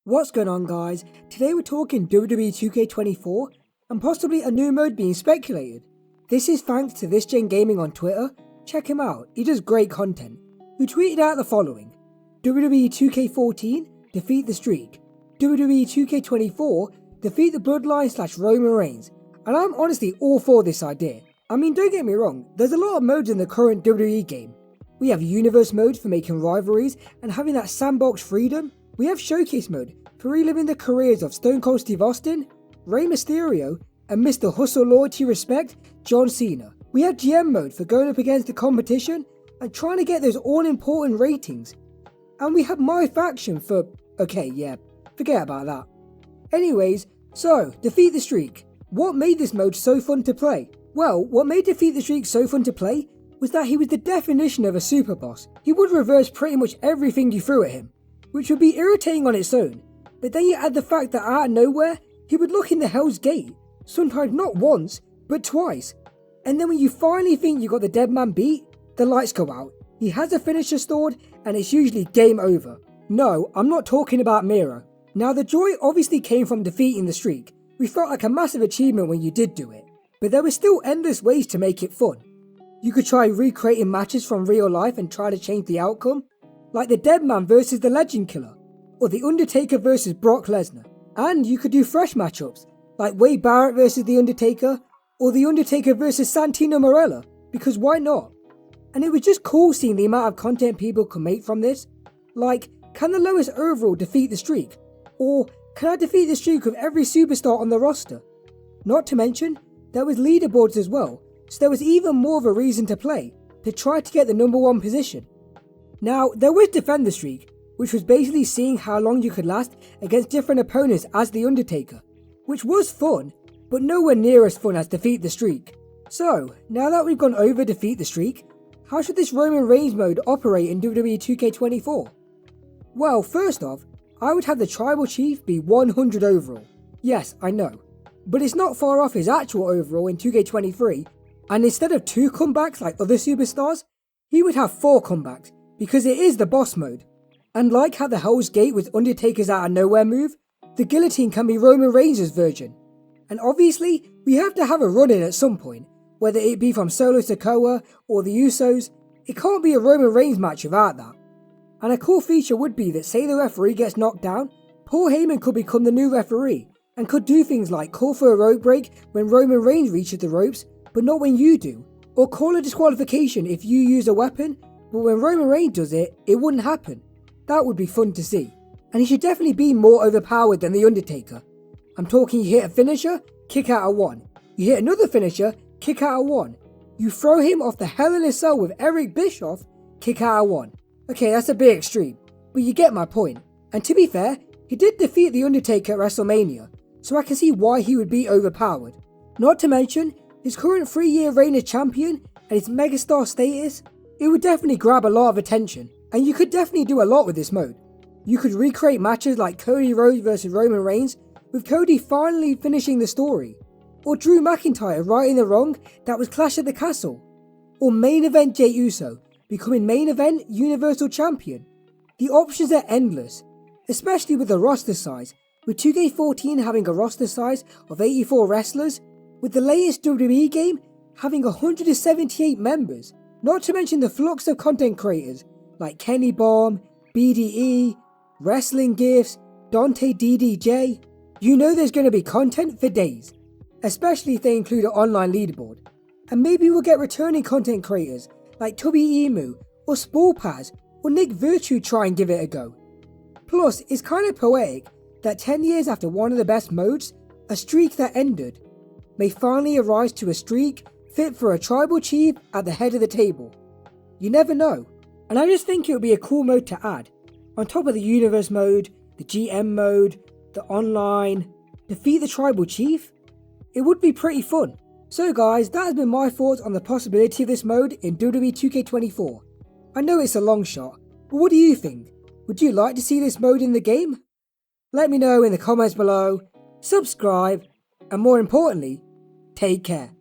What's going on, guys? Today we're talking WWE 2K24 and possibly a new mode being speculated. This is thanks to This Gen Gaming on Twitter. Check him out, he does great content. Who tweeted out the following: WWE 2K14 defeat the streak. WWE 2K24 defeat the Bloodline / Roman Reigns. And I'm honestly all for this idea. I mean, don't get me wrong, there's a lot of modes in the current WWE game. We have Universe mode for making rivalries and having that sandbox freedom. We have Showcase mode for reliving the careers of Stone Cold Steve Austin, Rey Mysterio, and Mr. Hustle Loyalty Respect, John Cena. We have GM mode for going up against the competition and trying to get those all-important ratings. And we have My Faction for... okay, yeah, forget about that. Anyways, so, Defeat the Streak. What made this mode so fun to play? Well, what made Defeat the Streak so fun to play was that he was the definition of a super boss. He would reverse pretty much everything you threw at him, which would be irritating on its own, but then you add the fact that out of nowhere, he would look in the Hell's Gate, sometimes not once, but twice. And then when you finally think you got the dead man beat, the lights go out, he has a finisher stored, and it's usually game over. No, I'm not talking about Miro. Now the joy obviously came from defeating the streak. We felt like a massive achievement when you did do it, but there were still endless ways to make it fun. You could try recreating matches from real life and try to change the outcome, like the Deadman versus the Legend Killer, or the Undertaker versus Brock Lesnar. And you could do fresh matchups, like Wade Barrett versus the Undertaker, or the Undertaker versus Santino Marella, because why not? And it was just cool seeing the amount of content people could make from this. Like, can the lowest overall defeat the streak? Or can I defeat the streak with every superstar on the roster? Not to mention, there was leaderboards as well, so there was even more of a reason to play, to try to get the number one position. Now, there was Defend the Streak, which was basically seeing how long you could last against different opponents as The Undertaker, which was fun, but nowhere near as fun as Defeat the Streak. So, now that we've gone over Defeat the Streak, how should this Roman Reigns mode operate in WWE 2K24? Well, first off, I would have the Tribal Chief be 100 overall. Yes, I know, but it's not far off his actual overall in 2K23, and instead of 2 comebacks like other superstars, he would have 4 comebacks, because it is the boss mode. And like how the Hell's Gate was Undertaker's out of nowhere move, the guillotine can be Roman Reigns' version. And obviously, we have to have a run-in at some point, whether it be from Solo Sikoa or the Usos. It can't be a Roman Reigns match without that. And a cool feature would be that say the referee gets knocked down, Paul Heyman could become the new referee, and could do things like call for a rope break when Roman Reigns reaches the ropes, but not when you do, or call a disqualification if you use a weapon, but when Roman Reigns does it, it wouldn't happen. That would be fun to see. And he should definitely be more overpowered than The Undertaker. I'm talking you hit a finisher, kick out a 1. You hit another finisher, kick out a 1. You throw him off the Hell in a Cell with Eric Bischoff, kick out a 1. Okay, that's a bit extreme, but you get my point. And to be fair, he did defeat The Undertaker at WrestleMania, so I can see why he would be overpowered. Not to mention, his current 3-year reign as champion and his megastar status, it would definitely grab a lot of attention, and you could definitely do a lot with this mode. You could recreate matches like Cody Rhodes versus Roman Reigns, with Cody finally finishing the story, or Drew McIntyre righting the wrong that was Clash at the Castle, or main event Jey Uso becoming main event Universal Champion. The options are endless, especially with the roster size, with 2K14 having a roster size of 84 wrestlers, with the latest WWE game having 178 members, not to mention the flux of content creators like Kenny Bomb, BDE, Wrestling Gifts, Dante DDJ. You know there's going to be content for days, especially if they include an online leaderboard. And maybe we'll get returning content creators like Tubby Emu or Spallpaz or Nick Virtue try and give it a go. Plus, it's kind of poetic that 10 years after one of the best modes, a streak that ended may finally arise to a streak fit for a Tribal Chief at the head of the table. You never know, and I just think it would be a cool mode to add, on top of the Universe mode, the GM mode, the online, defeat the Tribal Chief. It would be pretty fun. So guys, that has been my thoughts on the possibility of this mode in WWE 2K24. I know it's a long shot, but what do you think? Would you like to see this mode in the game? Let me know in the comments below, subscribe, and more importantly, take care.